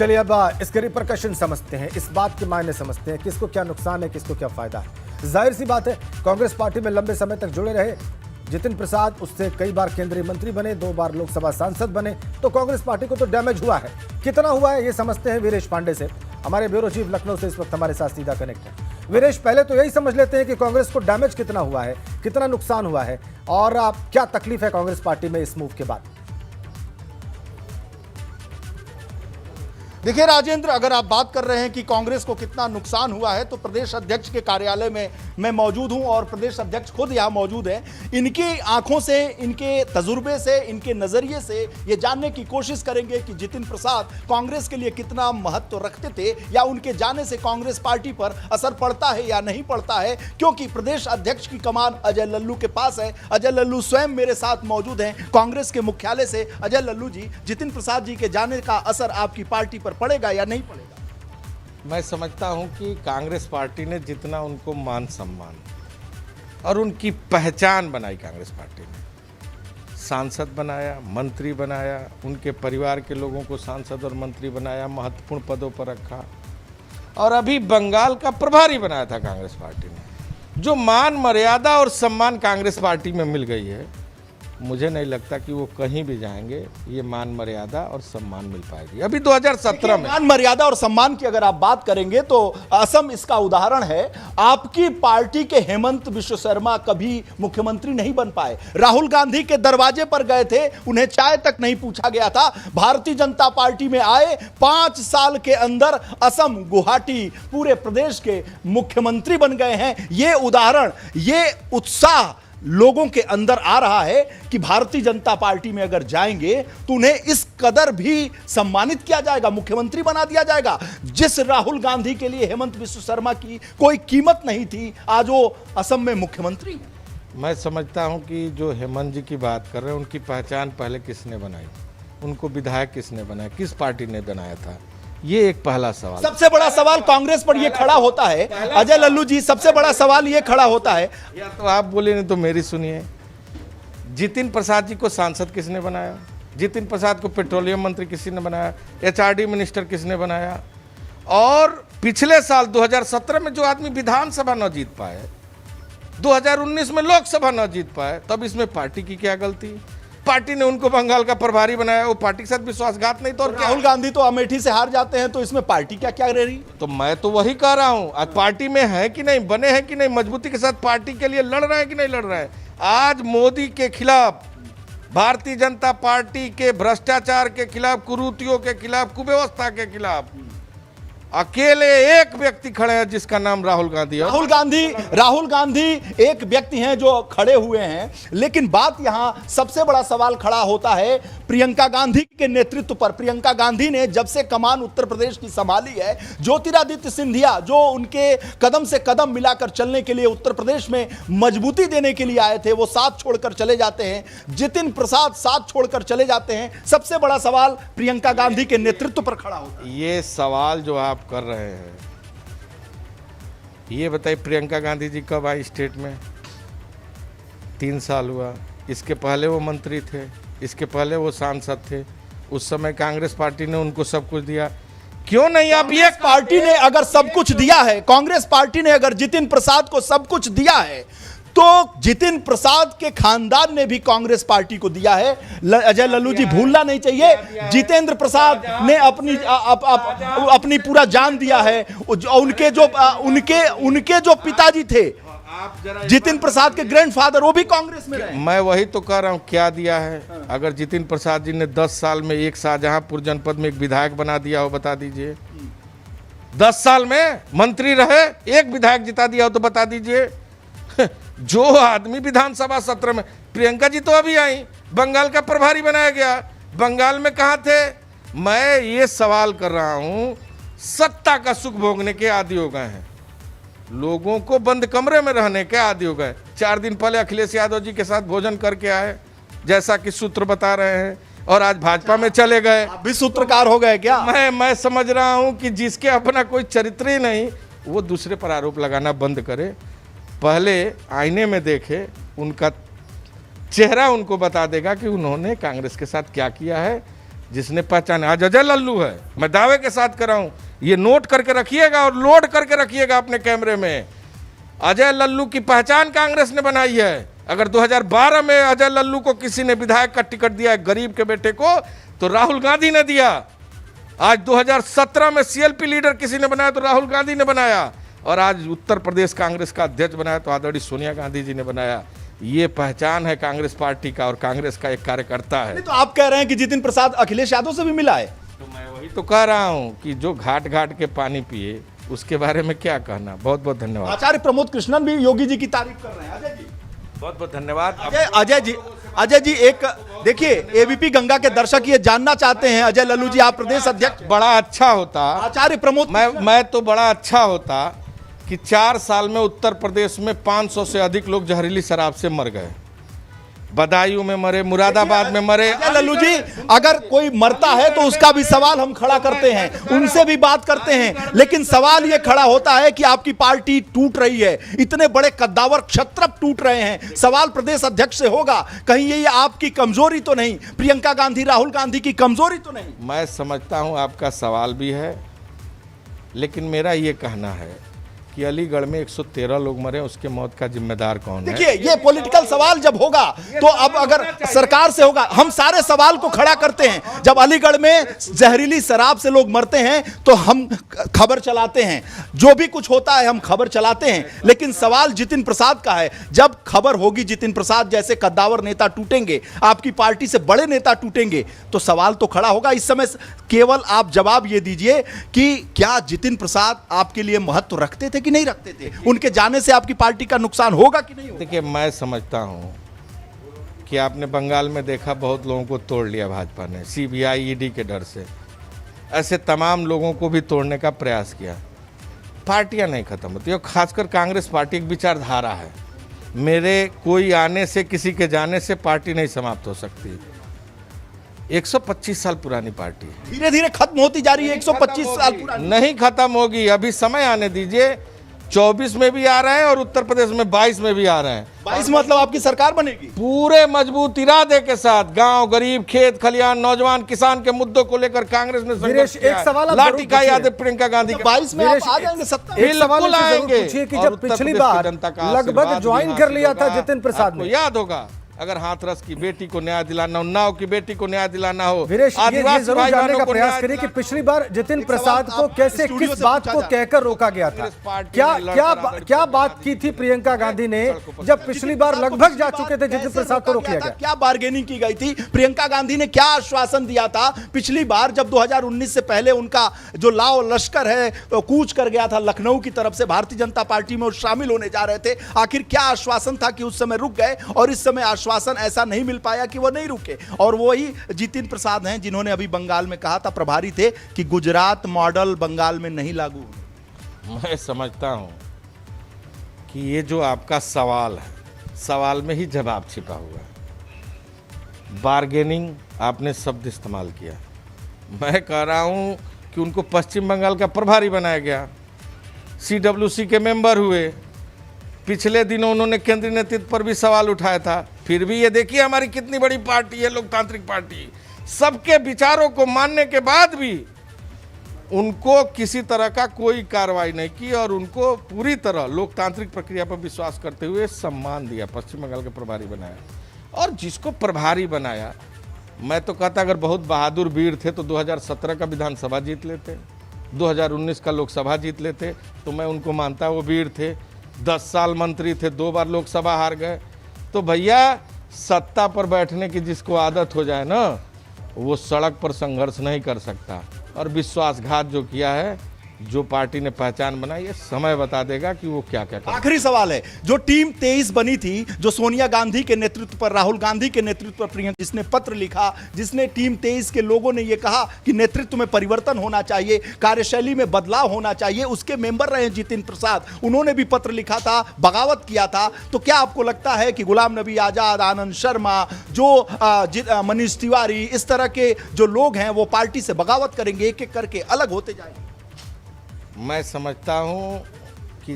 चलिए अब इसके रिपरकशन समझते हैं, इस बात के मायने समझते हैं, किसको क्या नुकसान है, किसको क्या फायदा है। जाहिर सी बात है, कांग्रेस पार्टी में लंबे समय तक जुड़े रहे जितिन प्रसाद, उससे कई बार केंद्रीय मंत्री बने, 2 बार लोकसभा सांसद बने, तो कांग्रेस पार्टी को तो डैमेज हुआ है। कितना हुआ है ये समझते हैं वीरेश पांडे से। हमारे ब्यूरो चीफ लखनऊ से इस वक्त हमारे साथ सीधा कनेक्ट है। वीरेश, पहले तो यही समझ लेते हैं कि कांग्रेस को डैमेज कितना हुआ है, कितना नुकसान हुआ है, और क्या तकलीफ है कांग्रेस पार्टी में इस मूव के बाद। देखिए राजेंद्र, अगर आप बात कर रहे हैं कि कांग्रेस को कितना नुकसान हुआ है, तो प्रदेश अध्यक्ष के कार्यालय में मैं मौजूद हूं और प्रदेश अध्यक्ष खुद यहां मौजूद हैं। इनकी आंखों से, इनके तजुर्बे से, इनके नजरिए से ये जानने की कोशिश करेंगे कि जितिन प्रसाद कांग्रेस के लिए कितना महत्व रखते थे, या उनके जाने से कांग्रेस पार्टी पर असर पड़ता है या नहीं पड़ता है। क्योंकि प्रदेश अध्यक्ष की कमान अजय लल्लू के पास है। अजय लल्लू स्वयं मेरे साथ मौजूद हैं कांग्रेस के मुख्यालय से। अजय लल्लू जी, जितिन प्रसाद जी के जाने का असर आपकी पार्टी पर पड़ेगा या नहीं पड़ेगा? मैं समझता हूं कि कांग्रेस पार्टी ने जितना उनको मान सम्मान और उनकी पहचान बनाई, कांग्रेस पार्टी ने सांसद बनाया, मंत्री बनाया, उनके परिवार के लोगों को सांसद और मंत्री बनाया, महत्वपूर्ण पदों पर रखा, और अभी बंगाल का प्रभारी बनाया था कांग्रेस पार्टी ने। जो मान मर्यादा और सम्मान कांग्रेस पार्टी में मिल गई है, मुझे नहीं लगता कि वो कहीं भी जाएंगे ये मान मर्यादा और सम्मान मिल पाएगी। अभी 2017 में मान मर्यादा और सम्मान की अगर आप बात करेंगे तो असम इसका उदाहरण है। आपकी पार्टी के हेमंत बिश्व शर्मा कभी मुख्यमंत्री नहीं बन पाए। राहुल गांधी के दरवाजे पर गए थे, उन्हें चाय तक नहीं पूछा गया था। भारतीय जनता पार्टी में आए, 5 साल के अंदर असम, गुवाहाटी, पूरे प्रदेश के मुख्यमंत्री बन गए हैं। ये उदाहरण, ये उत्साह लोगों के अंदर आ रहा है कि भारतीय जनता पार्टी में अगर जाएंगे तो उन्हें इस कदर भी सम्मानित किया जाएगा, मुख्यमंत्री बना दिया जाएगा। जिस राहुल गांधी के लिए हेमंत बिश्व शर्मा की कोई कीमत नहीं थी, आज वो असम में मुख्यमंत्री हैं। मैं समझता हूं कि जो हेमंत जी की बात कर रहे हैं, उनकी पहचान पहले किसने बनाई, उनको विधायक किसने बनाया, किस पार्टी ने बनाया था, ये एक पहला सवाल। सबसे बड़ा सवाल कांग्रेस पर यह खड़ा होता है अजय लल्लू जी, सबसे बड़ा सवाल यह खड़ा होता है, या तो आप बोले नहीं तो मेरी सुनिए। जितिन प्रसाद जी को सांसद किसने बनाया? जितिन प्रसाद को पेट्रोलियम मंत्री किसने बनाया? HRD मिनिस्टर किसने बनाया? और पिछले साल 2017 में जो आदमी विधानसभा न जीत पाए, 2019 में लोकसभा न जीत पाए, तब इसमें पार्टी की क्या गलती? पार्टी ने उनको बंगाल का प्रभारी बनाया, वो पार्टी के साथ विश्वासघात नहीं तो और क्या? राहुल गांधी तो अमेठी से हार जाते हैं, तो इसमें पार्टी क्या क्या रह रही? तो मैं तो वही कह रहा हूं, आज पार्टी में है कि नहीं, बने हैं कि नहीं, मजबूती के साथ पार्टी के लिए लड़ रहे हैं कि नहीं लड़ रहे हैं। आज मोदी के खिलाफ, भारतीय जनता पार्टी के भ्रष्टाचार के खिलाफ, कुरीतियों के खिलाफ, कुव्यवस्था के खिलाफ अकेले एक व्यक्ति खड़े हैं जिसका नाम राहुल गांधी है। राहुल गांधी एक व्यक्ति हैं जो खड़े हुए हैं, लेकिन बात यहां सबसे बड़ा सवाल खड़ा होता है प्रियंका गांधी के नेतृत्व पर। प्रियंका गांधी ने जब से कमान उत्तर प्रदेश की संभाली है, ज्योतिरादित्य सिंधिया जो उनके कदम से कदम मिलाकर चलने के लिए उत्तर प्रदेश में मजबूती देने के लिए आए थे, वो साथ छोड़कर चले जाते हैं। जितिन प्रसाद साथ छोड़कर चले जाते हैं। सबसे बड़ा सवाल प्रियंका गांधी के नेतृत्व पर खड़ा होता है। ये सवाल जो आप कर रहे हैं, ये बताइए प्रियंका गांधी जी कब आई स्टेट में? 3 साल हुआ। इसके पहले वो मंत्री थे, इसके पहले वो सांसद थे। उस समय कांग्रेस पार्टी ने उनको सब कुछ दिया। क्यों नहीं आप ये पार्टी ने अगर सब कुछ दिया है, कांग्रेस पार्टी ने अगर जितिन प्रसाद को सब कुछ दिया है, तो जितिन प्रसाद के खानदान ने भी कांग्रेस पार्टी को दिया है। अजय लल्लू जी, भूलना नहीं चाहिए, जितेंद्र प्रसाद ने अपनी पूरा जान दिया है। उनके जो पिताजी थे जितिन प्रसाद के ग्रैंडफादर, वो भी कांग्रेस में रहे। मैं वही तो कह रहा हूं, क्या दिया है? अगर जितिन प्रसाद जी ने 10 साल में एक शाहजहांपुर जनपद में एक विधायक बना दिया हो, बता दीजिए। 10 साल में मंत्री रहे, एक विधायक जिता दिया हो तो बता दीजिए। जो आदमी विधानसभा सत्र में, प्रियंका जी तो अभी आई, बंगाल का प्रभारी बनाया गया। बंगाल में कहां थे? मैं ये सवाल कर रहा हूं, सत्ता का सुख भोगने के आदी हो गए हैं, लोगों को बंद कमरे में रहने के आदी हो गए। 4 दिन पहले अखिलेश यादव जी के साथ भोजन करके आए, जैसा कि सूत्र बता रहे हैं, और आज भाजपा में चले गए। भी सूत्रकार हो गए क्या? मैं समझ रहा हूं कि जिसके अपना कोई चरित्र ही नहीं, वो दूसरे पर आरोप लगाना बंद करे। पहले आईने में देखे, उनका चेहरा उनको बता देगा कि उन्होंने कांग्रेस के साथ क्या किया है। जिसने पहचान, आज अजय लल्लू है, मैं दावे के साथ कर रहा हूं, ये नोट करके रखिएगा और लोड करके रखिएगा अपने कैमरे में। अजय लल्लू की पहचान कांग्रेस ने बनाई है। अगर 2012 में अजय लल्लू को किसी ने विधायक का टिकट दिया है गरीब के बेटे को, तो राहुल गांधी ने दिया। आज 2017 में सीएलपी लीडर किसी ने बनाया तो राहुल गांधी ने बनाया, और आज उत्तर प्रदेश कांग्रेस का अध्यक्ष बनाया तो आदरणीय सोनिया गांधी जी ने बनाया। ये पहचान है कांग्रेस पार्टी का और कांग्रेस का एक कार्यकर्ता है। नहीं तो आप कह रहे हैं कि जितिन प्रसाद अखिलेश यादव से भी मिला है। तो मैं वही तो कह रहा हूं कि जो घाट घाट के पानी पिए उसके बारे में क्या कहना। बहुत बहुत धन्यवाद। आचार्य प्रमोद कृष्णन भी योगी जी की तारीफ कर रहे हैं। अजय जी, बहुत बहुत धन्यवाद। अजय जी एक देखिए, एबीपी गंगा के दर्शक ये जानना चाहते हैं, अजय लल्लू जी आप प्रदेश अध्यक्ष, बड़ा अच्छा होता, आचार्य प्रमोद, मैं तो बड़ा अच्छा होता कि 4 साल में उत्तर प्रदेश में 500 से अधिक लोग जहरीली शराब से मर गए। बदायूं में मरे, मुरादाबाद में मरे। अजय लल्लू जी, अगर कोई मरता है तो उसका भी सवाल हम खड़ा करते हैं, उनसे भी बात करते हैं, लेकिन सवाल ये खड़ा होता है कि आपकी पार्टी टूट रही है, इतने बड़े कद्दावर क्षत्रप टूट रहे हैं। सवाल प्रदेश अध्यक्ष से होगा, कहीं ये आपकी कमजोरी तो नहीं, प्रियंका गांधी राहुल गांधी की कमजोरी तो नहीं? मैं समझता हूं आपका सवाल भी है, लेकिन मेरा ये कहना है कि अलीगढ़ में 113 लोग मरे, उसके मौत का जिम्मेदार कौन है? देखिए, ये पॉलिटिकल सवाल जब होगा तो अब अगर सरकार से होगा, हम सारे सवाल को खड़ा करते हैं। जब अलीगढ़ में जहरीली शराब से लोग मरते हैं तो हम खबर चलाते हैं, जो भी कुछ होता है हम खबर चलाते हैं, लेकिन सवाल जितिन प्रसाद का है। जब खबर होगी जितिन प्रसाद जैसे कद्दावर नेता टूटेंगे, आपकी पार्टी से बड़े नेता टूटेंगे, तो सवाल तो खड़ा होगा। इस समय केवल आप जवाब ये दीजिए कि क्या जितिन प्रसाद आपके लिए महत्व रखते थे कि नहीं रखते थे? उनके जाने से आपकी पार्टी का नुकसान होगा कि नहीं होगा? देखिए, मैं समझता हूं कि आपने बंगाल में देखा, बहुत लोगों को तोड़ लिया भाजपा ने सीबीआई ईडी के डर से। ऐसे तमाम लोगों को भी तोड़ने का प्रयास किया। पार्टियां नहीं खत्म होती, और खासकर कांग्रेस पार्टी एक विचारधारा है। मेरे कोई आने से, किसी के जाने से पार्टी नहीं समाप्त हो सकती। 125 साल पुरानी पार्टी है, धीरे धीरे खत्म होती जा रही है। 125 साल पुरानी नहीं खत्म होगी, अभी समय आने दीजिए। 24 में भी आ रहे हैं और उत्तर प्रदेश में 22 में भी आ रहे हैं। 22 मतलब आपकी सरकार बनेगी पूरे मजबूत इरादे के साथ। गांव, गरीब, खेत खलियान, नौजवान, किसान के मुद्दों को लेकर कांग्रेस ने संघर्ष किया। एक सवाल आप लाठी जरूर का पूछिए। याद है प्रियंका गांधी का। 22 में आप आ जाएंगे सत्ता में? एक सवाल बिल्कुल आपसे जरूर आएंगे। पूछिए कि और जब उत्तर पिछली प्रदेश की बार जनता का लगभग आशीर्वाद ज्वाइन भी कर हासिल लिया था होगा। जितिन प्रसाद आपको ने। याद होगा, अगर हाथरस की बेटी को न्याय दिलाना हो, उन्नाव की बेटी को न्याय दिलाना हो, वीरेश, ये आदिवासी जरूर भाई जानने बहनों का को प्रयास न्याय करिए कि दिलाना। पिछली बार जितिन एक प्रसाद सवाल को आप कैसे, स्टूडियो किस से बात पूछा को जाए। कहकर रोका गया था? कांग्रेस पार्टी क्या ने लड़कर क्या आंदोलन क्या किया। बात की थी प्रियंका गांधी ने जब पिछली बार लगभग जा चुके थे जितिन प्रसाद को रोका गया? क्या बार्गेनिंग की गई थी? प्रियंका गांधी ने क्या आश्वासन दिया था पिछली बार जब 2019 से पहले उनका जो लाओ लश्कर है तो कूच कर गया था लखनऊ की तरफ से भारतीय जनता पार्टी में, और शामिल होने जा रहे थे? आखिर क्या आश्वासन था कि उस समय रुक गए, और इस समय आश्वासन ऐसा नहीं मिल पाया कि वो नहीं रुके? और वही जितिन प्रसाद हैं जिन्होंने अभी बंगाल में कहा था, प्रभारी थे, कि गुजरात मॉडल बंगाल में नहीं लागू। मैं समझता हूं कि ये जो आपका सवाल है, सवाल में ही जवाब छिपा हुआ है। बार्गेनिंग आपने शब्द इस्तेमाल किया। मैं कह रहा हूं कि उनको पश्चिम बंगाल का प्रभारी बनाया गया, CWC के मेंबर हुए। पिछले दिनों उन्होंने केंद्रीय नेतृत्व पर भी सवाल उठाया था। फिर भी ये देखिए हमारी कितनी बड़ी पार्टी है, लोकतांत्रिक पार्टी, सबके विचारों को मानने के बाद भी उनको किसी तरह का कोई कार्रवाई नहीं की, और उनको पूरी तरह लोकतांत्रिक प्रक्रिया पर विश्वास करते हुए सम्मान दिया, पश्चिम बंगाल के प्रभारी बनाया। और जिसको प्रभारी बनाया, मैं तो कहता अगर बहुत बहादुर वीर थे तो 2017 का विधानसभा जीत लेते, 2019 का लोकसभा जीत लेते, तो मैं उनको मानता वो वीर थे। 10 साल मंत्री थे, 2 बार लोकसभा हार गए। तो भैया, सत्ता पर बैठने की जिसको आदत हो जाए ना, वो सड़क पर संघर्ष नहीं कर सकता। और विश्वासघात जो किया है, जो पार्टी ने पहचान बनाई है, समय बता देगा कि वो क्या क्या कर। आखिरी सवाल है, जो टीम 23 बनी थी, जो सोनिया गांधी के नेतृत्व पर, राहुल गांधी के नेतृत्व पर, प्रियंका जिसने पत्र लिखा, जिसने टीम 23 के लोगों ने यह कहा कि नेतृत्व में परिवर्तन होना चाहिए, कार्यशैली में बदलाव होना चाहिए, उसके मेंबर रहे जितिन प्रसाद, उन्होंने भी पत्र लिखा था, बगावत किया था। तो क्या आपको लगता है कि गुलाम नबी आजाद, आनंद शर्मा, जो मनीष तिवारी, इस तरह के जो लोग हैं वो पार्टी से बगावत करेंगे, एक एक करके अलग होते जाएंगे? मैं समझता हूं कि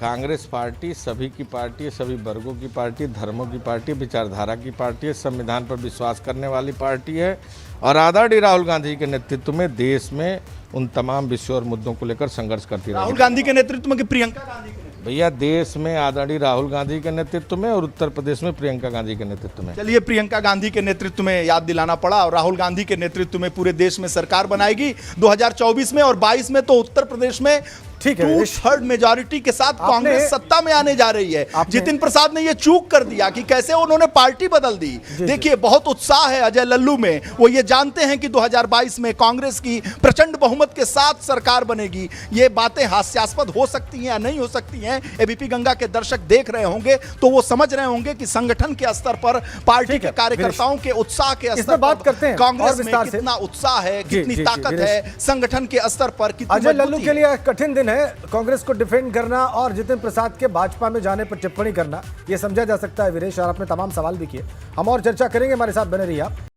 कांग्रेस पार्टी सभी की पार्टी है, सभी वर्गों की पार्टी, धर्मों की पार्टी, विचारधारा की पार्टी है, संविधान पर विश्वास करने वाली पार्टी है और आदरणीय राहुल गांधी के नेतृत्व में देश में उन तमाम विषयों और मुद्दों को लेकर संघर्ष करती राहुल रहेगी। गांधी के नेतृत्व में कि प्रियंका गांधी के नेतृत्व भैया देश में आदरणीय राहुल गांधी के नेतृत्व में और उत्तर प्रदेश में प्रियंका गांधी के नेतृत्व में। चलिए, प्रियंका गांधी के नेतृत्व में याद दिलाना पड़ा और राहुल गांधी के नेतृत्व में पूरे देश में सरकार बनाएगी 2024 में और 22 में तो उत्तर प्रदेश में ठीक है, 2/3 मेजॉरिटी के साथ कांग्रेस सत्ता में आने जा रही है। जितिन प्रसाद ने यह चूक कर दिया कि कैसे उन्होंने पार्टी बदल दी। देखिए, बहुत उत्साह है अजय लल्लू में। वो ये जानते हैं कि 2022 में कांग्रेस की प्रचंड बहुमत के साथ सरकार बनेगी। ये बातें हास्यास्पद हो सकती हैं या नहीं हो सकती हैं, एबीपी गंगा के दर्शक देख रहे होंगे तो वो समझ रहे होंगे कि संगठन के स्तर पर पार्टी के कार्यकर्ताओं के उत्साह के स्तर बात करते हैं कांग्रेस में कितना उत्साह है, कितनी ताकत है संगठन के स्तर पर, कितनी अजय लल्लू मजबूती के लिए कठिन दिन है। कांग्रेस को डिफेंड करना और जितिन प्रसाद के भाजपा में जाने पर टिप्पणी करना, यह समझा जा सकता है वीरेश, और आपने तमाम सवाल भी किए। हम और चर्चा करेंगे, हमारे साथ बने रहिए आप।